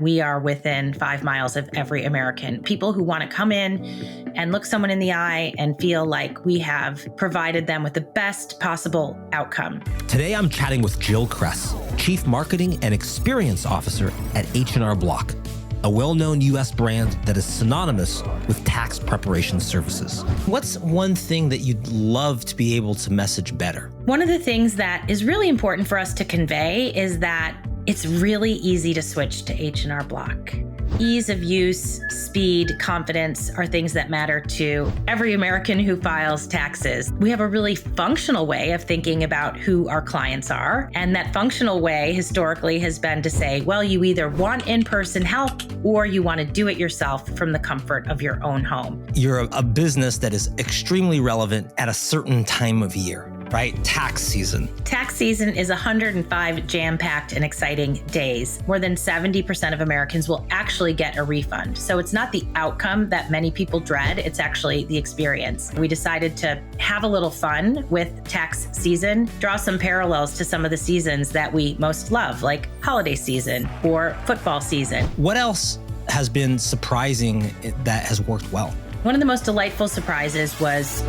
We are within 5 miles of every American. People who want to come in and look someone in the eye and feel like we have provided them with the best possible outcome. Today, I'm chatting with Jill Cress, Chief Marketing and Experience Officer at H&R Block, a well-known U.S. brand that is synonymous with tax preparation services. What's one thing that you'd love to be able to message better? One of the things that is really important for us to convey is that it's really easy to switch to H&R Block. Ease of use, speed, confidence are things that matter to every American who files taxes. We have a really functional way of thinking about who our clients are. And that functional way historically has been to say, well, you either want in-person help or you want to do it yourself from the comfort of your own home. You're a business that is extremely relevant at a certain time of year, right? Tax season. Tax season is 105 jam-packed and exciting days. More than 70% of Americans will actually get a refund. So it's not the outcome that many people dread, it's actually the experience. We decided to have a little fun with tax season, draw some parallels to some of the seasons that we most love, like holiday season or football season. What else has been surprising that has worked well? One of the most delightful surprises was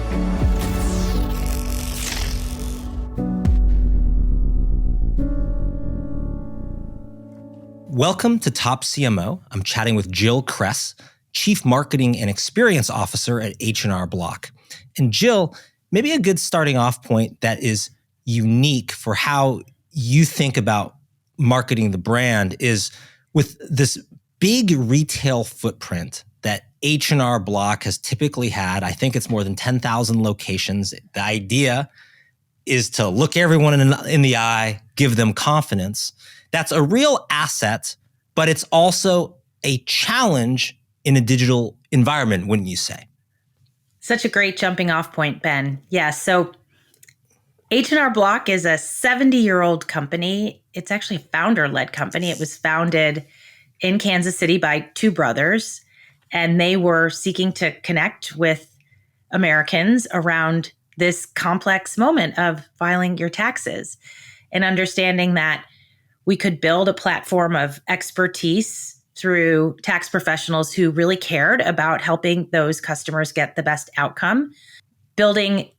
Welcome to Top CMO. I'm chatting with Jill Cress, Chief Marketing and Experience Officer at H&R Block. And Jill, maybe a good starting off point that is unique for how you think about marketing the brand is with this big retail footprint that H&R Block has typically had. I think it's more than 10,000 locations. The idea is to look everyone in the eye, give them confidence. That's a real asset, but it's also a challenge in a digital environment, wouldn't you say? such a great jumping off point, Ben. Yes. So H&R Block is a 70-year-old company. It's actually a founder-led company. It was founded in Kansas City by two brothers, and they were seeking to connect with Americans around this complex moment of filing your taxes and understanding that we could build a platform of expertise through tax professionals who really cared about helping those customers get the best outcome, building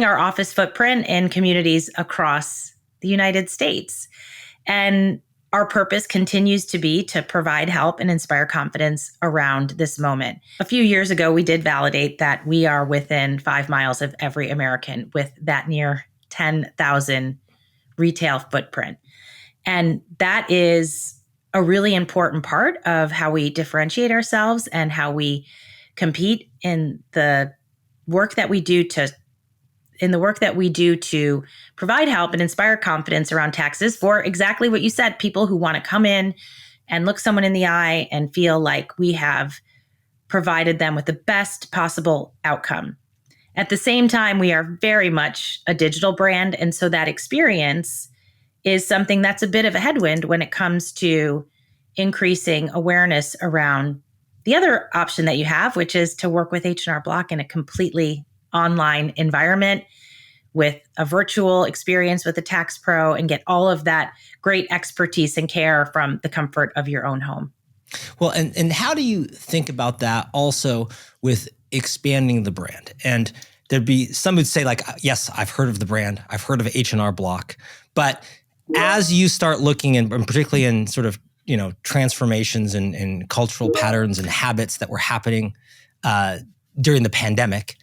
our office footprint in communities across the United States. And our purpose continues to be to provide help and inspire confidence around this moment. A few years ago, we did validate that we are within 5 miles of every American with that near 10,000 retail footprint. And that is a really important part of how we differentiate ourselves and how we compete in the work that we do to provide help and inspire confidence around taxes for exactly what you said, people who want to come in and look someone in the eye and feel like we have provided them with the best possible outcome. At the same time, we are very much a digital brand. And so that experience is something that's a bit of a headwind when it comes to increasing awareness around the other option that you have, which is to work with H&R Block in a completely online environment with a virtual experience with a tax pro and get all of that great expertise and care from the comfort of your own home. Well, and how do you think about that also with expanding the brand? And there'd be some who'd say like, yes, I've heard of the brand. I've heard of H&R Block. But as you start looking, and particularly in sort of, transformations and cultural patterns and habits that were happening during the pandemic,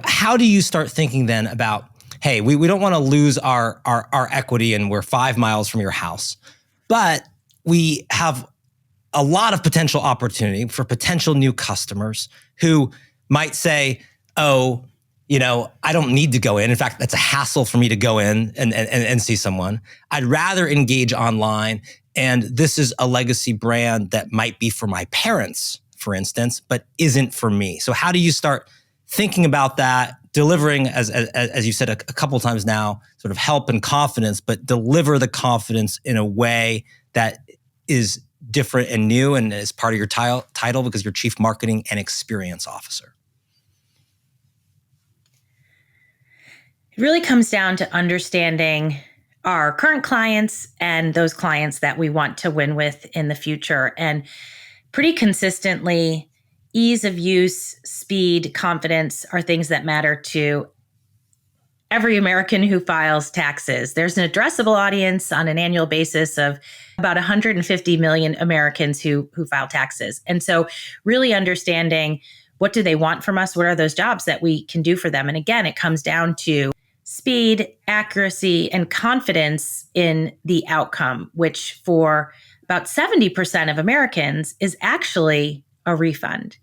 how do you start thinking then about, hey, we don't want to lose our equity and we're 5 miles from your house, but we have a lot of potential opportunity for potential new customers who might say, oh, I don't need to go in. In fact, that's a hassle for me to go in and see someone. I'd rather engage online. And this is a legacy brand that might be for my parents, for instance, but isn't for me. So how do you start thinking about that, delivering, as you said a couple of times now, sort of help and confidence, but deliver the confidence in a way that is different and new and is part of your title because you're Chief Marketing and Experience Officer? It really comes down to understanding our current clients and those clients that we want to win with in the future. And pretty consistently, ease of use, speed, confidence are things that matter to every American who files taxes. There's an addressable audience on an annual basis of about 150 million Americans who file taxes. And so really understanding, what do they want from us? What are those jobs that we can do for them? And again, it comes down to speed, accuracy, and confidence in the outcome, which for about 70% of Americans is actually a refund.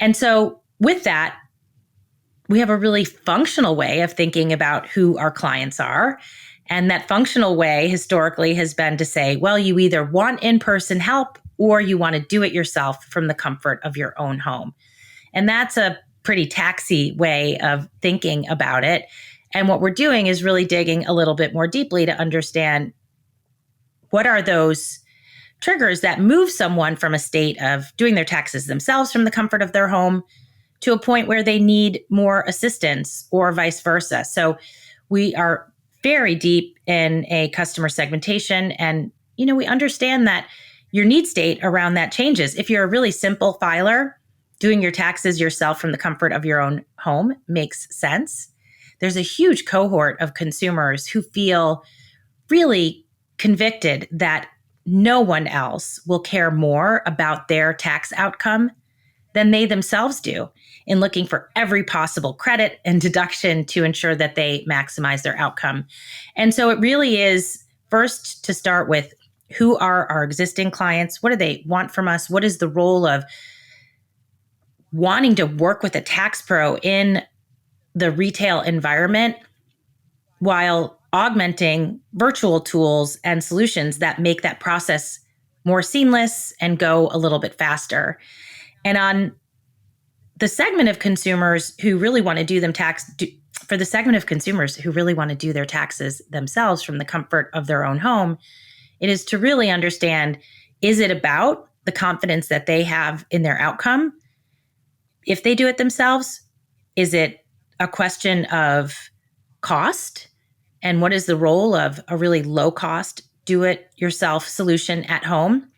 And so with that, we have a really functional way of thinking about who our clients are. And that functional way historically has been to say, well, you either want in-person help or you want to do it yourself from the comfort of your own home. And that's a pretty taxi way of thinking about it. And what we're doing is really digging a little bit more deeply to understand, what are those triggers that move someone from a state of doing their taxes themselves from the comfort of their home to a point where they need more assistance, or vice versa. So we are very deep in a customer segmentation, and we understand that your need state around that changes. If you're a really simple filer, doing your taxes yourself from the comfort of your own home makes sense. There's a huge cohort of consumers who feel really convicted that no one else will care more about their tax outcome than they themselves do, in looking for every possible credit and deduction to ensure that they maximize their outcome. And so it really is first to start with, who are our existing clients? What do they want from us? What is the role of wanting to work with a tax pro in the retail environment, while augmenting virtual tools and solutions that make that process more seamless and go a little bit faster? And on the segment of consumers who really want to do their taxes themselves from the comfort of their own home, it is to really understand, is it about the confidence that they have in their outcome if they do it themselves? Is it a question of cost? And what is the role of a really low cost, do it yourself solution at home?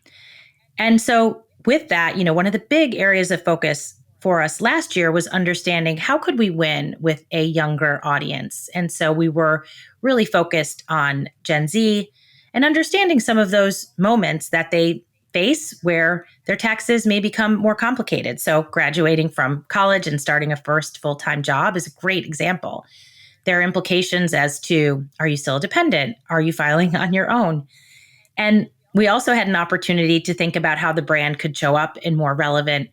And so with that, one of the big areas of focus for us last year was understanding, how could we win with a younger audience? And so we were really focused on Gen Z and understanding some of those moments that they face where their taxes may become more complicated. So graduating from college and starting a first full-time job is a great example. There are implications as to, are you still dependent? Are you filing on your own? And we also had an opportunity to think about how the brand could show up in more relevant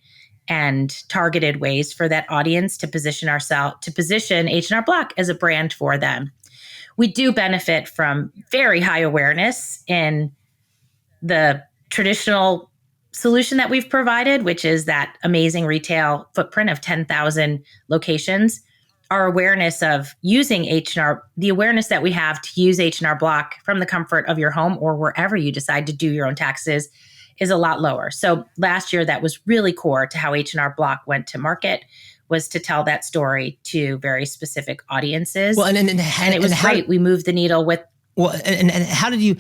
and targeted ways for that audience, to position H&R Block as a brand for them. We do benefit from very high awareness in the traditional solution that we've provided, which is that amazing retail footprint of 10,000 locations. Our awareness of using H&R, the awareness that we have to use H&R Block from the comfort of your home or wherever you decide to do your own taxes, is a lot lower. So last year, that was really core to how H&R Block went to market, was to tell that story to very specific audiences. Well, and it was great. We moved the needle with. Well, and how did you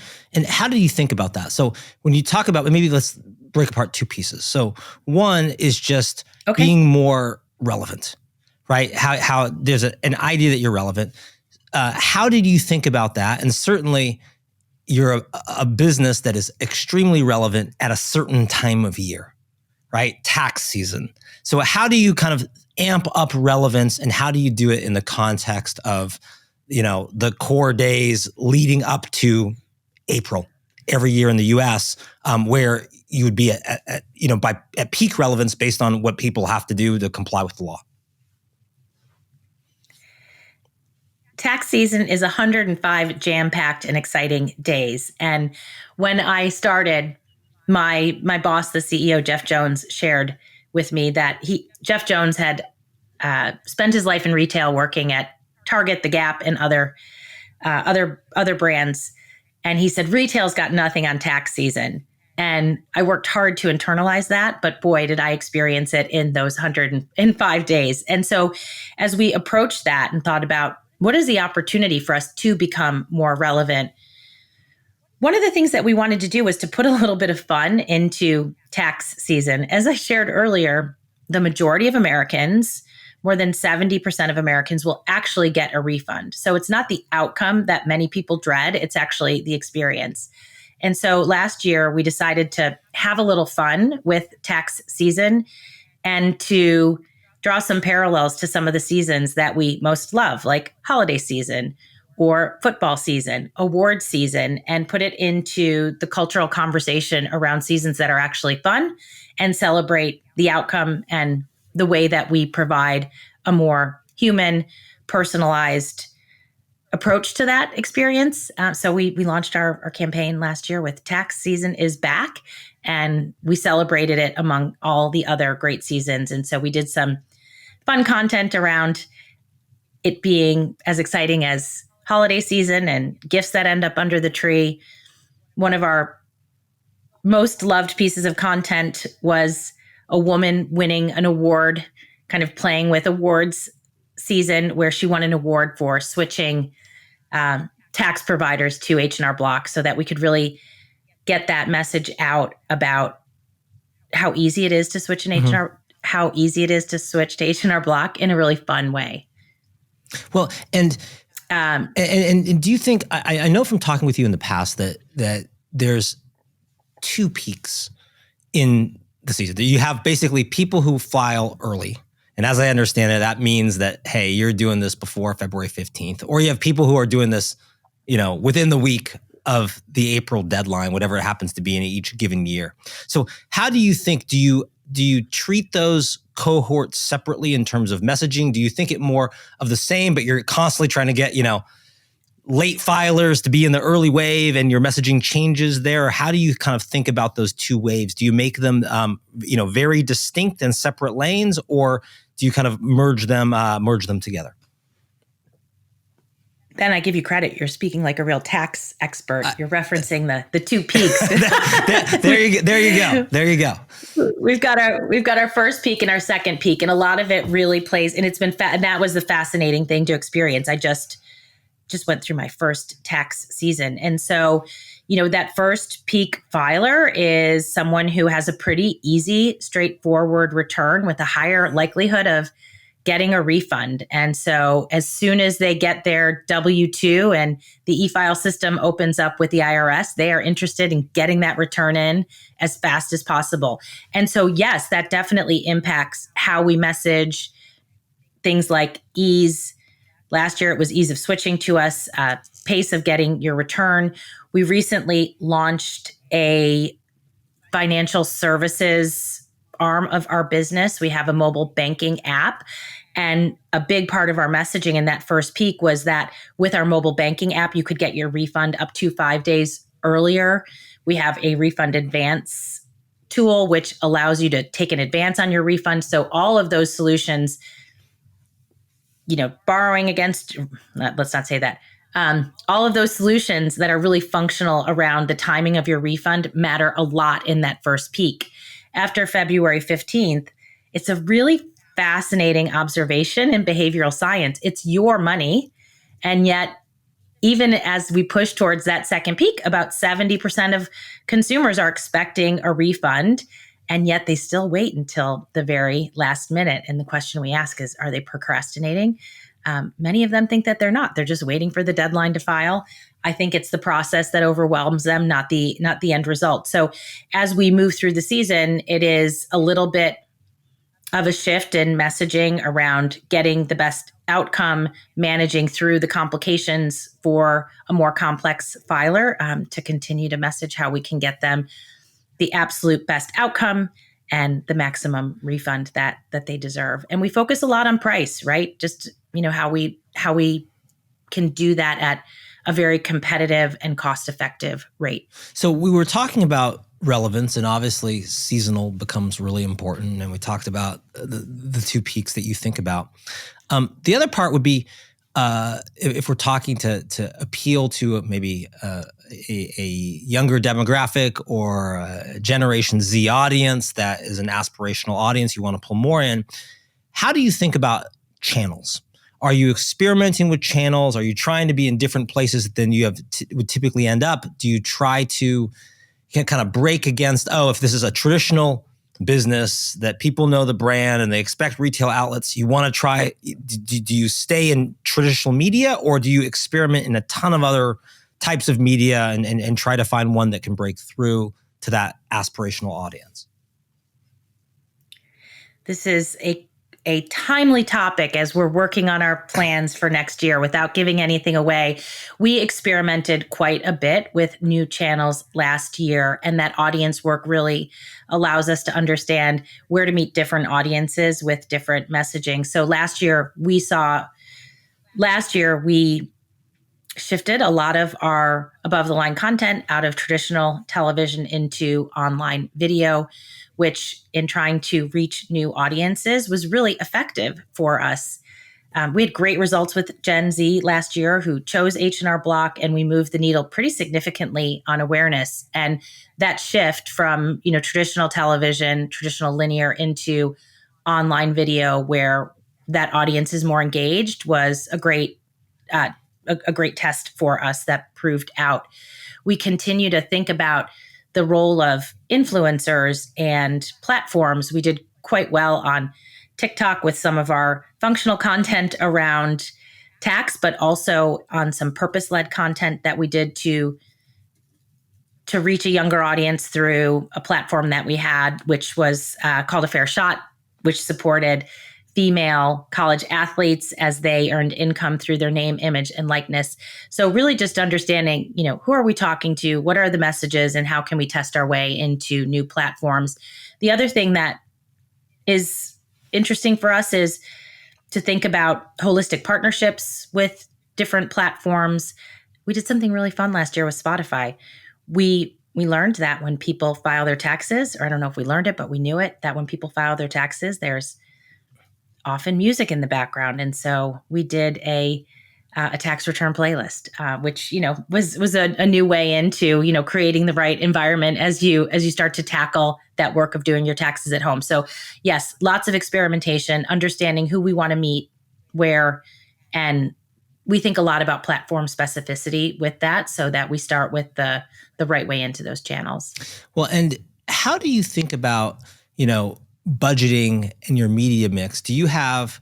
think about that? So when you talk about, maybe let's break apart two pieces. So one is just being more relevant, right? How there's an idea that you're relevant. How did you think about that? And certainly, you're a business that is extremely relevant at a certain time of year, right? Tax season. So how do you kind of amp up relevance, and how do you do it in the context of, the core days leading up to April every year in the US, where you would be at peak relevance based on what people have to do to comply with the law? Tax season is 105 jam-packed and exciting days. And when I started, my boss, the CEO, Jeff Jones, shared with me that Jeff Jones had spent his life in retail working at Target, The Gap, and other brands. And he said, retail's got nothing on tax season. And I worked hard to internalize that, but boy, did I experience it in those 105 days. And so as we approached that and thought about what is the opportunity for us to become more relevant? One of the things that we wanted to do was to put a little bit of fun into tax season. As I shared earlier, the majority of Americans, more than 70% of Americans, will actually get a refund. So it's not the outcome that many people dread, it's actually the experience. And so last year, we decided to have a little fun with tax season and to draw some parallels to some of the seasons that we most love, like holiday season or football season, award season, and put it into the cultural conversation around seasons that are actually fun and celebrate the outcome and the way that we provide a more human, personalized approach to that experience. So we launched our campaign last year with Tax Season is Back, and we celebrated it among all the other great seasons. And so we did some fun content around it being as exciting as holiday season and gifts that end up under the tree. One of our most loved pieces of content was a woman winning an award, kind of playing with awards season, where she won an award for switching tax providers to H&R Block, so that we could really get that message out about how easy it is to switch an H&R, how easy it is to switch to H&R Block in a really fun way. Well, and do you think, I know from talking with you in the past that there's two peaks in the season. You have basically people who file early. And as I understand it, that means that, hey, you're doing this before February 15th. Or you have people who are doing this, within the week of the April deadline, whatever it happens to be in each given year. So how do you think, do you treat those cohorts separately in terms of messaging? Do you think it more of the same, but you're constantly trying to get, late filers to be in the early wave and your messaging changes there? Or how do you kind of think about those two waves? Do you make them, very distinct and separate lanes, or do you kind of merge them together? Ben, I give you credit. You're speaking like a real tax expert. You're referencing the two peaks. There you go. We've got our first peak and our second peak, and a lot of it really plays. And it's been and that was the fascinating thing to experience. I just went through my first tax season, and so that first peak filer is someone who has a pretty easy, straightforward return with a higher likelihood of getting a refund. And so as soon as they get their W-2 and the e-file system opens up with the IRS, they are interested in getting that return in as fast as possible. And so, yes, that definitely impacts how we message things like ease. Last year, it was ease of switching to us, pace of getting your return. We recently launched a financial services arm of our business. We have a mobile banking app. And a big part of our messaging in that first peak was that with our mobile banking app, you could get your refund up to 5 days earlier. We have a refund advance tool, which allows you to take an advance on your refund. So all of those solutions, borrowing against, let's not say that. All of those solutions that are really functional around the timing of your refund matter a lot in that first peak. After February 15th, it's a really fascinating observation in behavioral science. It's your money. And yet, even as we push towards that second peak, about 70% of consumers are expecting a refund. And yet they still wait until the very last minute. And the question we ask is, are they procrastinating? Many of them think that they're not. They're just waiting for the deadline to file. I think it's the process that overwhelms them, not the end result. So as we move through the season, it is a little bit of a shift in messaging around getting the best outcome, managing through the complications for a more complex filer, to continue to message how we can get them the absolute best outcome and the maximum refund that they deserve. And we focus a lot on price, right? Just, how we can do that at a very competitive and cost-effective rate. So we were talking about relevance, and obviously seasonal becomes really important. And we talked about the two peaks that you think about. The other part would be, if we're talking to appeal to maybe a younger demographic or a Generation Z audience that is an aspirational audience you want to pull more in, how do you think about channels? Are you experimenting with channels? Are you trying to be in different places than you would typically end up? Do you try to kind of break against, if this is a traditional business that people know the brand and they expect retail outlets, you want to try, do you stay in traditional media, or do you experiment in a ton of other types of media and try to find one that can break through to that aspirational audience? This is a timely topic as we're working on our plans for next year. Without giving anything away, we experimented quite a bit with new channels last year, and that audience work really allows us to understand where to meet different audiences with different messaging. So last year we shifted a lot of our above the line content out of traditional television into online video, which in trying to reach new audiences was really effective for us. We had great results with Gen Z last year who chose H&R Block, and we moved the needle pretty significantly on awareness. And that shift from, traditional television, traditional linear into online video where that audience is more engaged was a great test for us that proved out. We continue to think about the role of influencers and platforms. We did quite well on TikTok with some of our functional content around tax, but also on some purpose-led content that we did to reach a younger audience through a platform that we had, which was called A Fair Shot, which supported female college athletes as they earned income through their name, image, and likeness. So really just understanding, who are we talking to? What are the messages, and how can we test our way into new platforms? The other thing that is interesting for us is to think about holistic partnerships with different platforms. We did something really fun last year with Spotify. We learned that when people file their taxes, or I don't know if we learned it, but we knew it, that when people file their taxes, there's often music in the background. And so we did a tax return playlist, which, was a new way into, creating the right environment as you start to tackle that work of doing your taxes at home. So yes, lots of experimentation, understanding who we want to meet, where, and we think a lot about platform specificity with that, so that we start with the right way into those channels. Well, and how do you think about, budgeting in your media mix? Do you have,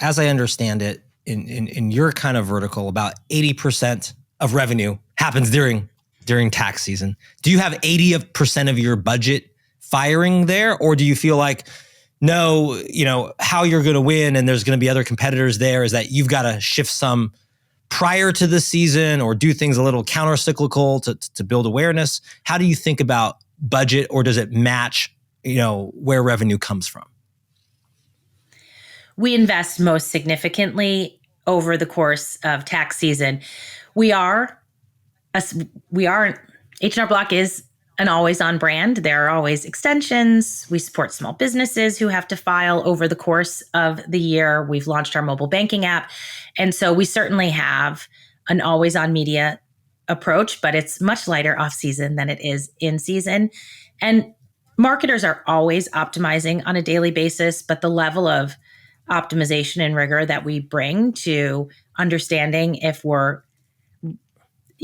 as I understand it, in your kind of vertical, about 80% of revenue happens during tax season. Do you have 80% of your budget firing there? Or do you feel like, no, how you're going to win and there's going to be other competitors there is that you've got to shift some prior to the season or do things a little counter-cyclical to build awareness? How do you think about budget, or does it match, where revenue comes from? We invest most significantly over the course of tax season. H&R Block is an always-on brand. There are always extensions. We support small businesses who have to file over the course of the year. We've launched our mobile banking app. And so we certainly have an always-on media approach, but it's much lighter off-season than it is in season. And marketers are always optimizing on a daily basis, but the level of optimization and rigor that we bring to understanding if we're,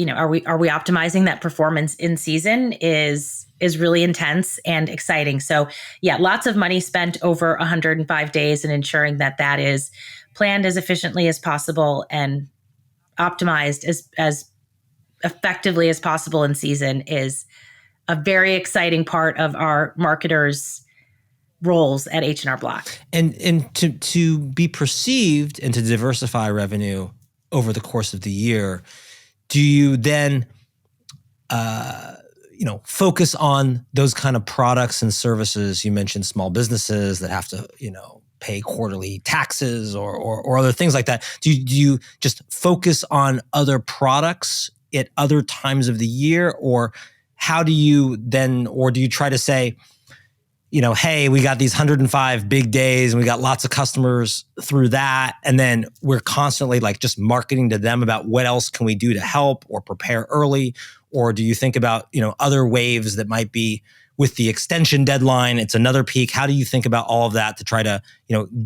are we optimizing that performance in season is really intense and exciting. So yeah, lots of money spent over 105 days in ensuring that is planned as efficiently as possible and optimized as effectively as possible in season is a very exciting part of our marketers' roles at H&R Block. And to be perceived and to diversify revenue over the course of the year, do you then focus on those kind of products and services? You mentioned small businesses that have to, pay quarterly taxes or other things like that. Do you just focus on other products at other times of the year, or how do you then, or do you try to say, hey, we got these 105 big days and we got lots of customers through that, and then we're constantly like just marketing to them about what else can we do to help or prepare early? Or do you think about, other waves that might be with the extension deadline, it's another peak? How do you think about all of that to try to,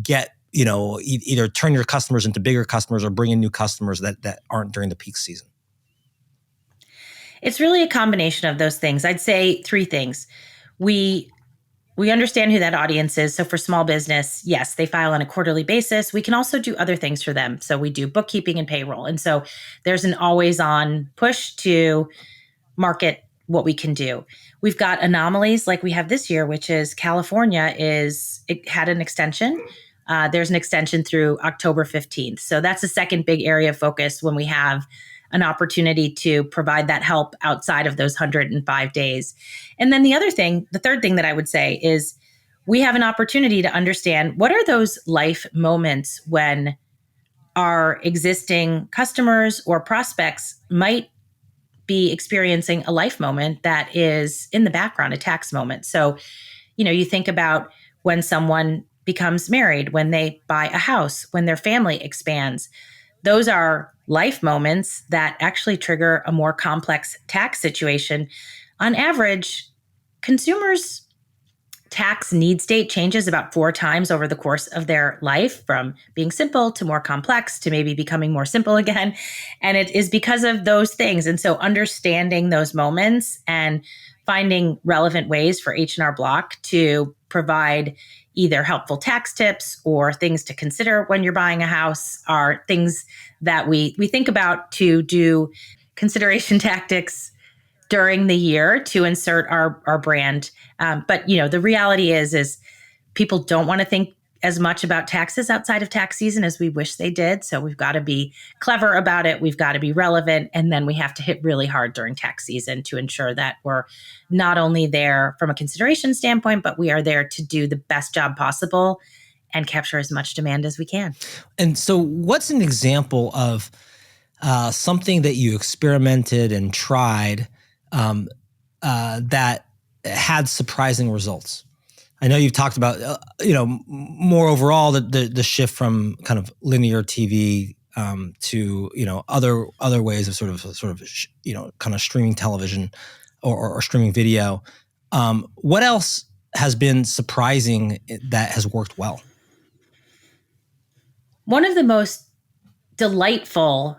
get either turn your customers into bigger customers or bring in new customers that aren't during the peak season? It's really a combination of those things. I'd say three things. We understand who that audience is. So for small business, yes, they file on a quarterly basis. We can also do other things for them. So we do bookkeeping and payroll. And so there's an always on push to market what we can do. We've got anomalies like we have this year, which is California it had an extension. There's an extension through October 15th. So that's the second big area of focus when we have an opportunity to provide that help outside of those 105 days. And then the third thing that I would say is we have an opportunity to understand what are those life moments when our existing customers or prospects might be experiencing a life moment that is in the background, a tax moment. So, you think about when someone becomes married, when they buy a house, when their family expands. Those are life moments that actually trigger a more complex tax situation. On average, consumers' tax need state changes about 4 times over the course of their life, from being simple to more complex to maybe becoming more simple again. And it is because of those things. And so understanding those moments and finding relevant ways for H&R Block to provide either helpful tax tips or things to consider when you're buying a house are things that we think about to do consideration tactics during the year to insert our brand. But the reality is people don't want to think as much about taxes outside of tax season as we wish they did. So we've got to be clever about it. We've got to be relevant. And then we have to hit really hard during tax season to ensure that we're not only there from a consideration standpoint, but we are there to do the best job possible and capture as much demand as we can. And so what's an example of something that you experimented and tried that had surprising results? I know you've talked about, more overall the shift from kind of linear TV to other ways of sort of kind of streaming television or streaming video. What else has been surprising that has worked well? One of the most delightful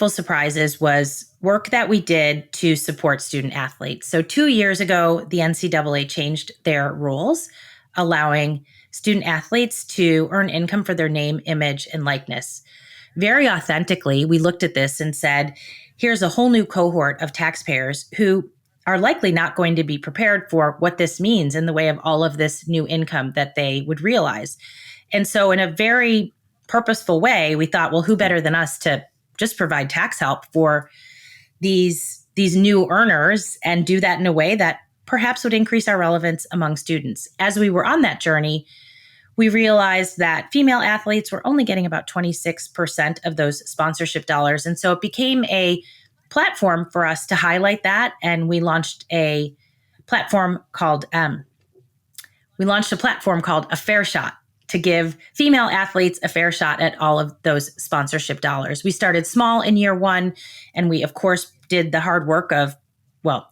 surprises was work that we did to support student athletes. So 2 years ago, the NCAA changed their rules, allowing student athletes to earn income for their name, image, and likeness. Very authentically, we looked at this and said, here's a whole new cohort of taxpayers who are likely not going to be prepared for what this means in the way of all of this new income that they would realize. And so in a very purposeful way, we thought, well, who better than us to just provide tax help for these new earners and do that in a way that perhaps would increase our relevance among students. As we were on that journey, we realized that female athletes were only getting about 26% of those sponsorship dollars. And so it became a platform for us to highlight that. And we launched a platform called A Fair Shot to give female athletes a fair shot at all of those sponsorship dollars. We started small in year 1, and we, of course, did the hard work of, well,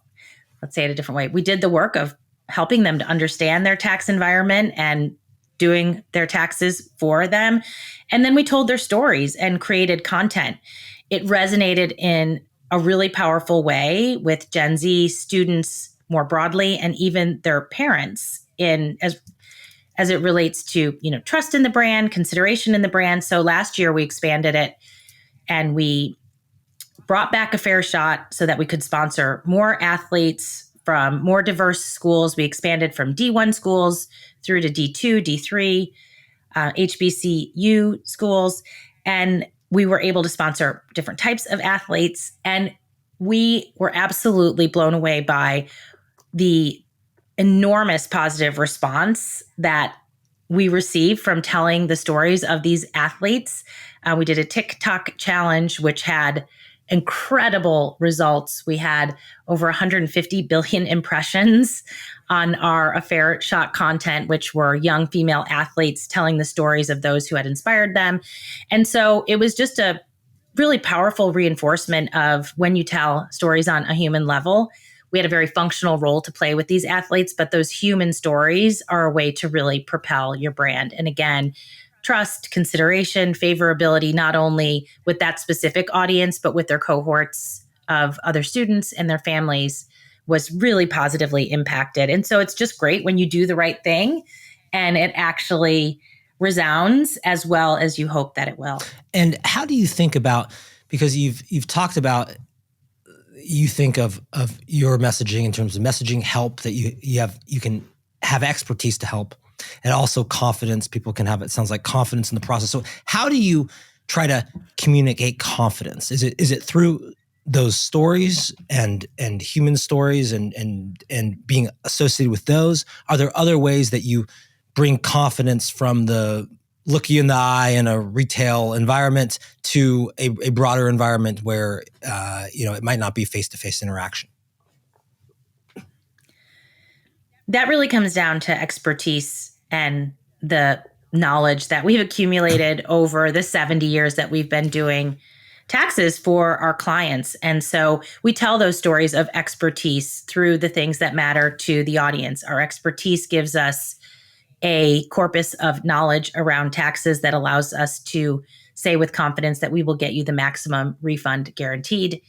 let's say it a different way. We did the work of helping them to understand their tax environment and doing their taxes for them. And then we told their stories and created content. It resonated in a really powerful way with Gen Z students more broadly, and even their parents as it relates to, trust in the brand, consideration in the brand. So last year we expanded it and we brought back A Fair Shot so that we could sponsor more athletes from more diverse schools. We expanded from D1 schools through to D2, D3, HBCU schools. And we were able to sponsor different types of athletes. And we were absolutely blown away by the enormous positive response that we received from telling the stories of these athletes. We did a TikTok challenge, which had incredible results. We had over 150 billion impressions on our A Fair Shot content, which were young female athletes telling the stories of those who had inspired them. And so it was just a really powerful reinforcement of when you tell stories on a human level, we had a very functional role to play with these athletes, but those human stories are a way to really propel your brand. And again, trust, consideration, favorability, not only with that specific audience, but with their cohorts of other students and their families, was really positively impacted. And so it's just great when you do the right thing and it actually resounds as well as you hope that it will. And how do you think about, because you've talked about, you think of your messaging in terms of messaging help, that you can have expertise to help, and also confidence. People can have, it sounds like, confidence in the process. So how do you try to communicate confidence? Is it through those stories and human stories and being associated with those? Are there other ways that you bring confidence from the look you in the eye in a retail environment to a broader environment where it might not be face-to-face interaction? That really comes down to expertise and the knowledge that we've accumulated over the 70 years that we've been doing taxes for our clients. And so we tell those stories of expertise through the things that matter to the audience. Our expertise gives us a corpus of knowledge around taxes that allows us to say with confidence that we will get you the maximum refund guaranteed,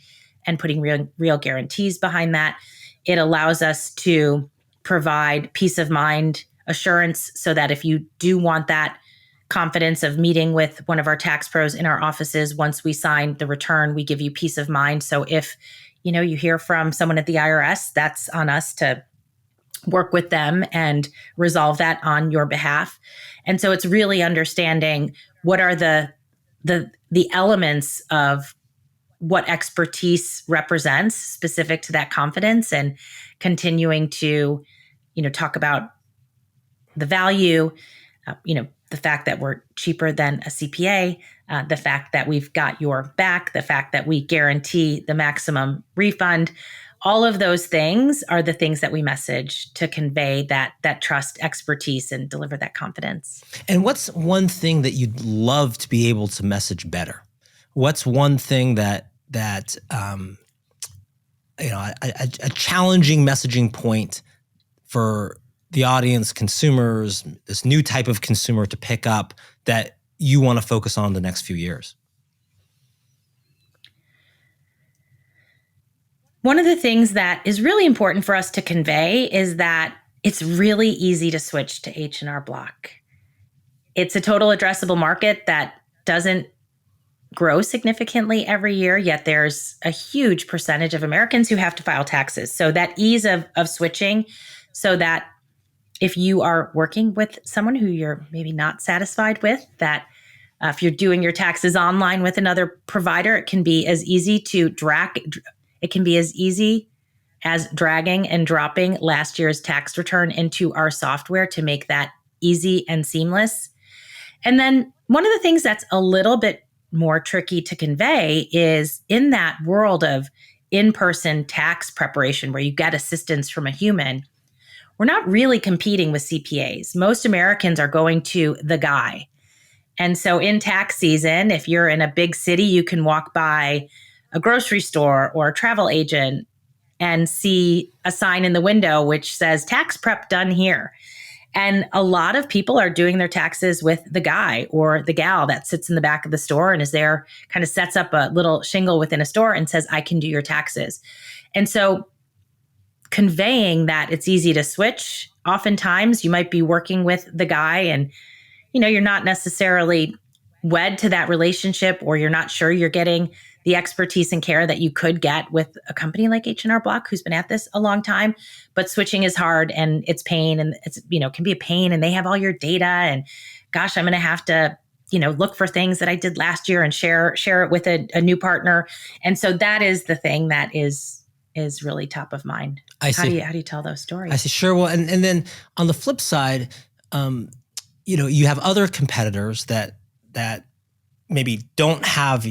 and putting real guarantees behind that. It allows us to provide peace of mind assurance so that if you do want that confidence of meeting with one of our tax pros in our offices, once we sign the return, we give you peace of mind. So if you hear from someone at the IRS, that's on us to work with them and resolve that on your behalf. And so it's really understanding what are the elements of what expertise represents specific to that confidence, and continuing to talk about the value, the fact that we're cheaper than a CPA, the fact that we've got your back, the fact that we guarantee the maximum refund. All of those things are the things that we message to convey that trust, expertise, and deliver that confidence. And what's one thing that you'd love to be able to message better? What's one thing that a challenging messaging point for the audience, consumers, this new type of consumer to pick up that you want to focus on the next few years? One of the things that is really important for us to convey is that it's really easy to switch to H&R Block. It's a total addressable market that doesn't grow significantly every year, yet there's a huge percentage of Americans who have to file taxes. So that ease of switching, so that if you are working with someone who you're maybe not satisfied with, that if you're doing your taxes online with another provider, it can be as easy to It can be as easy as dragging and dropping last year's tax return into our software to make that easy and seamless. And then one of the things that's a little bit more tricky to convey is in that world of in-person tax preparation where you get assistance from a human, we're not really competing with CPAs. Most Americans are going to the guy. And so in tax season, if you're in a big city, you can walk by a grocery store or a travel agent and see a sign in the window which says tax prep done here. And a lot of people are doing their taxes with the guy or the gal that sits in the back of the store and is there, kind of sets up a little shingle within a store and says, I can do your taxes. And so conveying that it's easy to switch, oftentimes you might be working with the guy and, you're not necessarily wed to that relationship, or you're not sure you're getting the expertise and care that you could get with a company like H&R Block, who's been at this a long time. But switching is hard and it's pain, and it's, can be a pain, and they have all your data, and gosh, I'm going to have to, look for things that I did last year and share it with a new partner. And so that is the thing that is really top of mind. I see. How do you tell those stories? I see. Sure. Well, and then on the flip side, you have other competitors that maybe don't have,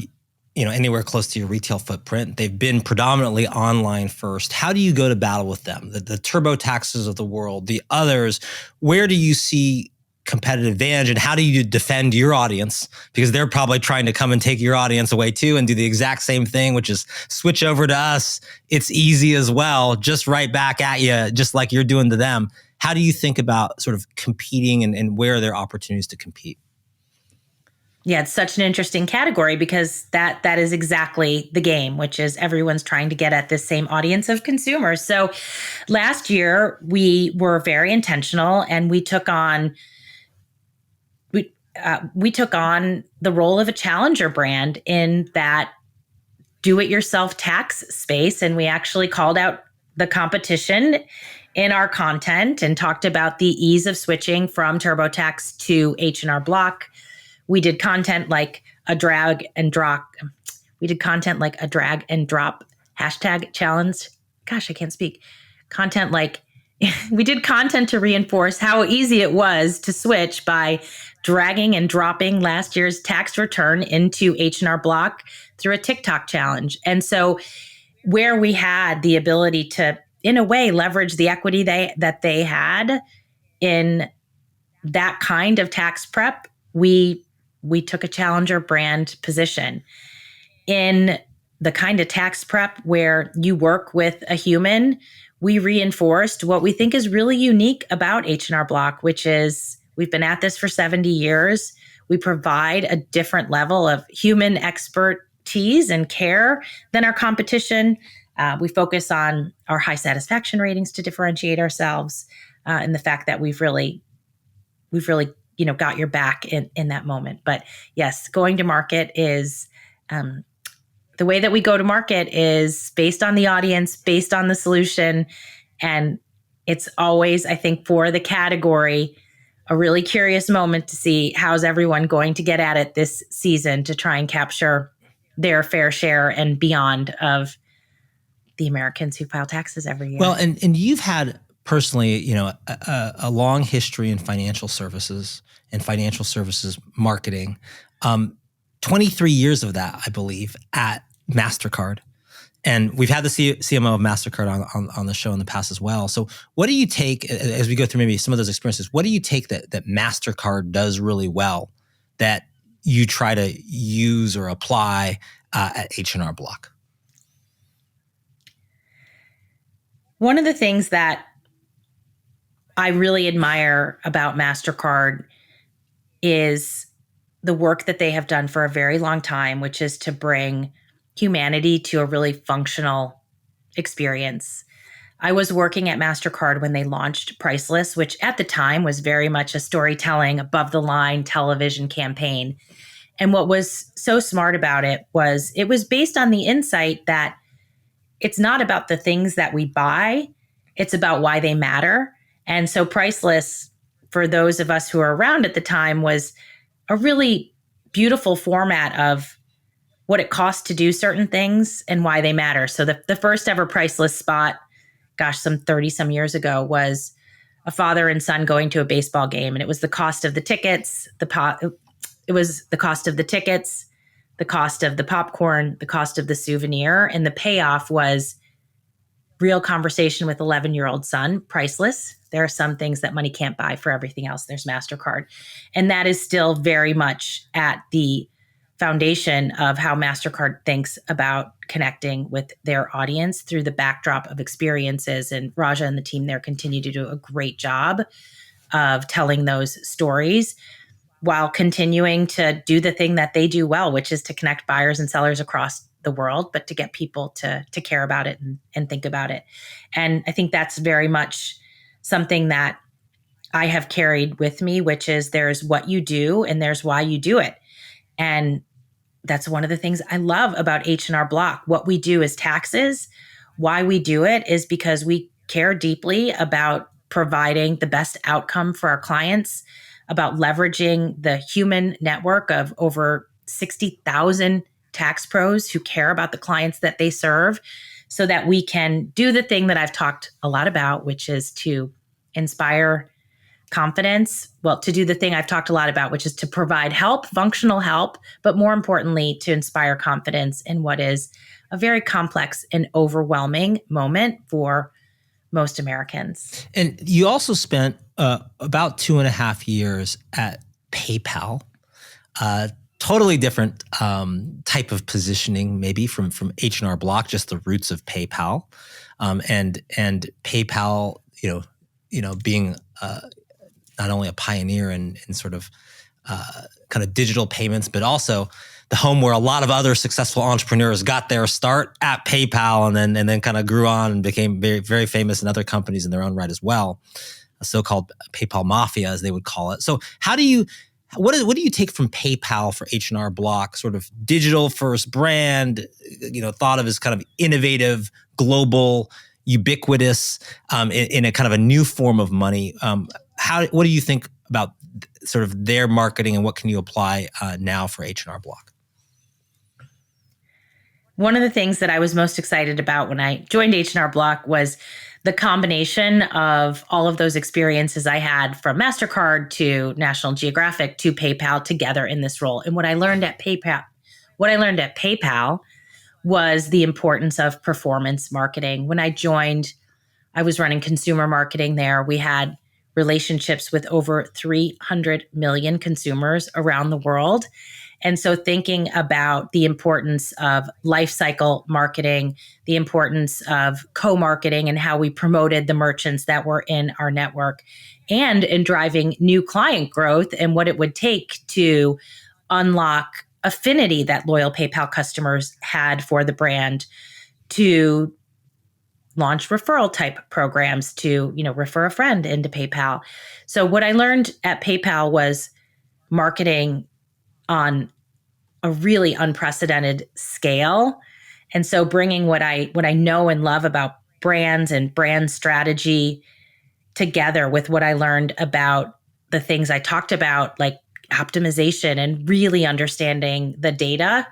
anywhere close to your retail footprint. They've been predominantly online first. How do you go to battle with them? The TurboTaxes of the world, the others, where do you see competitive advantage, and how do you defend your audience? Because they're probably trying to come and take your audience away too and do the exact same thing, which is switch over to us. It's easy as well, just right back at you, just like you're doing to them. How do you think about sort of competing and where are there opportunities to compete? Yeah, it's such an interesting category because that is exactly the game, which is everyone's trying to get at this same audience of consumers. So last year we were very intentional and we took on the role of a challenger brand in that do-it-yourself tax space, and we actually called out the competition in our content and talked about the ease of switching from TurboTax to H&R Block. We did content like a drag and drop. We did content like a drag and drop hashtag challenge. Gosh, I can't speak. Content like we did content to reinforce how easy it was to switch by dragging and dropping last year's tax return into H&R Block through a TikTok challenge. And so where we had the ability to, in a way, leverage the equity that they had in that kind of tax prep, we took a challenger brand position. In the kind of tax prep where you work with a human, we reinforced what we think is really unique about H&R Block, which is we've been at this for 70 years. We provide a different level of human expertise and care than our competition. We focus on our high satisfaction ratings to differentiate ourselves, and the fact that we've really got your back in that moment. But yes, going to market is the way that we go to market is based on the audience, based on the solution. And it's always, I think, for the category, a really curious moment to see how's everyone going to get at it this season to try and capture their fair share and beyond of the Americans who file taxes every year. Well, and you've had personally, a long history in financial services and financial services marketing. 23 years of that, I believe, at MasterCard. And we've had the CMO of MasterCard on the show in the past as well. So what do you take, as we go through maybe some of those experiences, what do you take that MasterCard does really well that you try to use or apply at H&R Block? One of the things that I really admire about MasterCard is the work that they have done for a very long time, which is to bring humanity to a really functional experience. I was working at MasterCard when they launched Priceless, which at the time was very much a storytelling, above the line television campaign. And what was so smart about it was based on the insight that it's not about the things that we buy, it's about why they matter. And so Priceless, for those of us who were around at the time, was a really beautiful format of what it costs to do certain things and why they matter. So the first ever Priceless spot, some 30 some years ago, was a father and son going to a baseball game. And it was the cost of the tickets, the cost of the tickets, the cost of the popcorn, the cost of the souvenir. And the payoff was real conversation with 11-year-old son, priceless. There are some things that money can't buy. For everything else, there's MasterCard. And that is still very much at the foundation of how MasterCard thinks about connecting with their audience through the backdrop of experiences. And Raja and the team there continue to do a great job of telling those stories while continuing to do the thing that they do well, which is to connect buyers and sellers across the world, but to get people to care about it and think about it. And I think that's very much something that I have carried with me, which is there's what you do and there's why you do it. And that's one of the things I love about H&R Block. What we do is taxes. Why we do it is because we care deeply about providing the best outcome for our clients, about leveraging the human network of over 60,000 tax pros who care about the clients that they serve, so that we can do the thing that I've talked a lot about, which is to inspire confidence. Well, to do the thing I've talked a lot about, which is to provide help, functional help, but more importantly, to inspire confidence in what is a very complex and overwhelming moment for most Americans. And you also spent about 2.5 years at PayPal. Totally different type of positioning, maybe from H&R Block, just the roots of PayPal, and PayPal, being not only a pioneer in sort of kind of digital payments, but also the home where a lot of other successful entrepreneurs got their start at PayPal, and then kind of grew on and became very, very famous in other companies in their own right as well. A so-called PayPal mafia, as they would call it. So what do you take from PayPal for H&R Block, sort of digital first brand, thought of as kind of innovative, global, ubiquitous, in a kind of a new form of money? What do you think about sort of their marketing, and what can you apply now for H&R Block? One of the things that I was most excited about when I joined H&R Block was the combination of all of those experiences I had from MasterCard to National Geographic to PayPal together in this role. And what I learned at PayPal was the importance of performance marketing. When I joined, I was running consumer marketing there. We had relationships with over 300 million consumers around the world. And so thinking about the importance of life cycle marketing, the importance of co-marketing and how we promoted the merchants that were in our network, and in driving new client growth and what it would take to unlock affinity that loyal PayPal customers had for the brand, to launch referral type programs, to refer a friend into PayPal. So what I learned at PayPal was marketing on a really unprecedented scale. And so bringing what I know and love about brands and brand strategy together with what I learned about the things I talked about, like optimization, and really understanding the data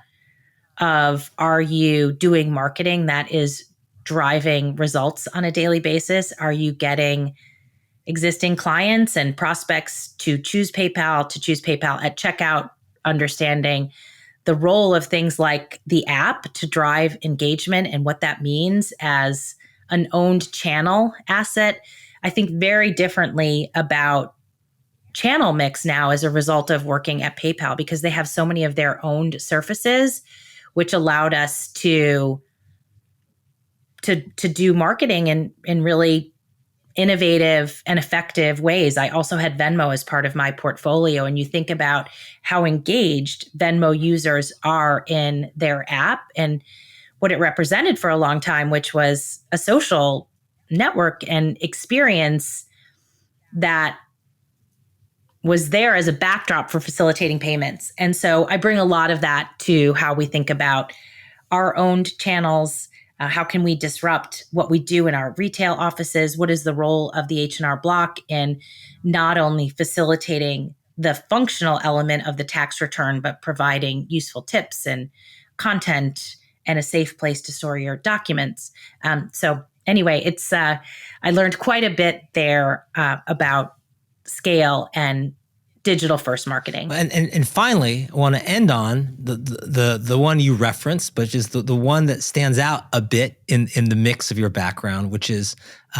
of, are you doing marketing that is driving results on a daily basis? Are you getting existing clients and prospects to choose PayPal at checkout? Understanding the role of things like the app to drive engagement and what that means as an owned channel asset. I think very differently about channel mix now as a result of working at PayPal, because they have so many of their owned surfaces, which allowed us to do marketing in really innovative and effective ways. I also had Venmo as part of my portfolio. And you think about how engaged Venmo users are in their app and what it represented for a long time, which was a social network and experience that was there as a backdrop for facilitating payments. And so I bring a lot of that to how we think about our owned channels. How can we disrupt what we do in our retail offices? What is the role of the H&R Block in not only facilitating the functional element of the tax return, but providing useful tips and content and a safe place to store your documents? So anyway, it's I learned quite a bit there about scale and digital first marketing. And finally, I want to end on the one you referenced, but is the one that stands out a bit in the mix of your background, which is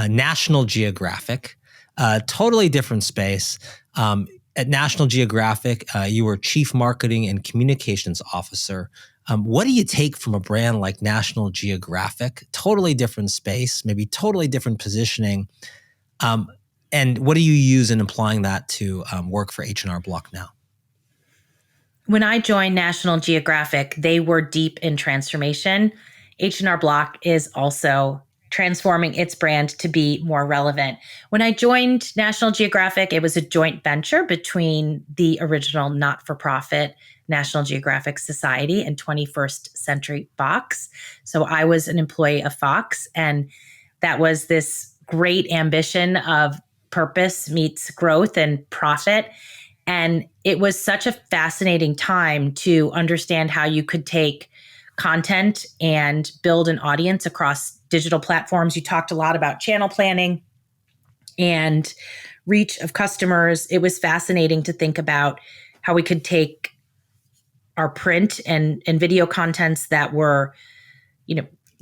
National Geographic. Totally different space. At National Geographic, you were Chief Marketing and Communications Officer. What do you take from a brand like National Geographic? Totally different space, maybe totally different positioning. And what do you use in applying that to work for H&R Block now? When I joined National Geographic, they were deep in transformation. H&R Block is also transforming its brand to be more relevant. When I joined National Geographic, it was a joint venture between the original not-for-profit National Geographic Society and 21st Century Fox. So I was an employee of Fox, and that was this great ambition of purpose meets growth and profit. And it was such a fascinating time to understand how you could take content and build an audience across digital platforms. You talked a lot about channel planning and reach of customers. It was fascinating to think about how we could take our print and video contents that were,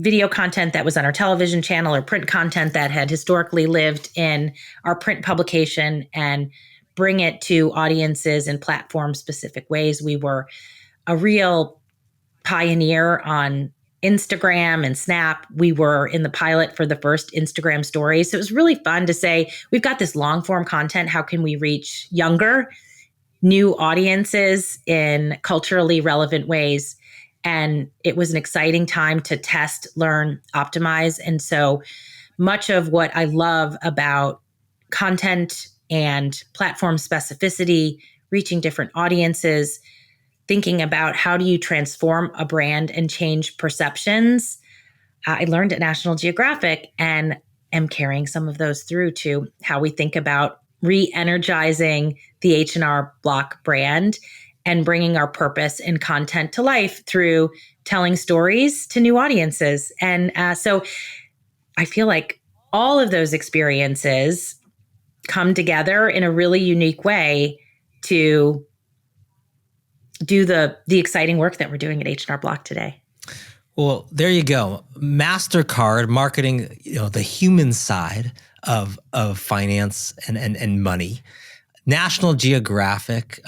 video content that was on our television channel or print content that had historically lived in our print publication and bring it to audiences in platform specific ways. We were a real pioneer on Instagram and Snap. We were in the pilot for the first Instagram stories. So it was really fun to say, we've got this long form content. How can we reach younger, new audiences in culturally relevant ways? And it was an exciting time to test, learn, optimize. And so much of what I love about content and platform specificity, reaching different audiences, thinking about how do you transform a brand and change perceptions, I learned at National Geographic and am carrying some of those through to how we think about re-energizing the H&R Block brand and bringing our purpose and content to life through telling stories to new audiences. And so I feel like all of those experiences come together in a really unique way to do the exciting work that we're doing at H&R Block today. Well, there you go. MasterCard marketing, the human side of finance and money. National Geographic,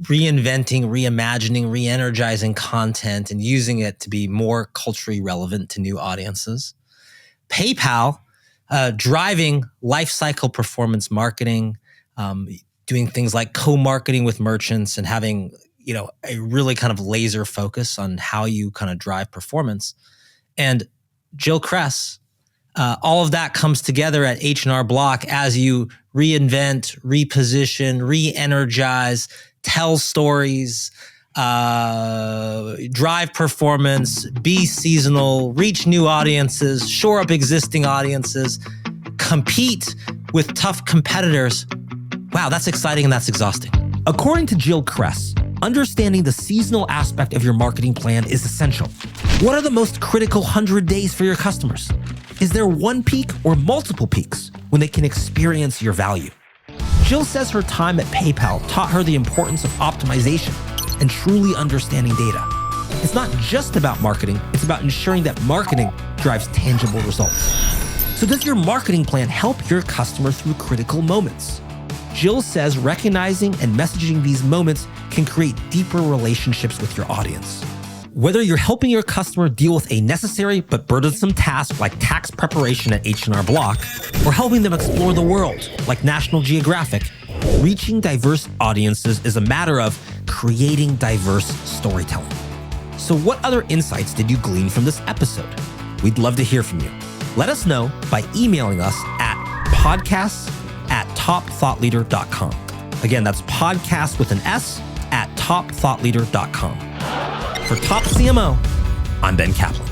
reinventing, reimagining, re-energizing content and using it to be more culturally relevant to new audiences. PayPal, driving life cycle performance marketing, doing things like co-marketing with merchants and having a really kind of laser focus on how you kind of drive performance. And Jill Cress, all of that comes together at H&R Block as you reinvent, reposition, re-energize, tell stories, drive performance, be seasonal, reach new audiences, shore up existing audiences, compete with tough competitors. Wow, that's exciting and that's exhausting. According to Jill Cress, understanding the seasonal aspect of your marketing plan is essential. What are the most critical 100 days for your customers? Is there one peak or multiple peaks when they can experience your value? Jill says her time at PayPal taught her the importance of optimization and truly understanding data. It's not just about marketing, it's about ensuring that marketing drives tangible results. So does your marketing plan help your customer through critical moments? Jill says recognizing and messaging these moments can create deeper relationships with your audience. Whether you're helping your customer deal with a necessary but burdensome task like tax preparation at H&R Block, or helping them explore the world like National Geographic, reaching diverse audiences is a matter of creating diverse storytelling. So what other insights did you glean from this episode? We'd love to hear from you. Let us know by emailing us at podcasts@topthoughtleader.com. Again, that's podcast with an S @topthoughtleader.com. For Top CMO, I'm Ben Kaplan.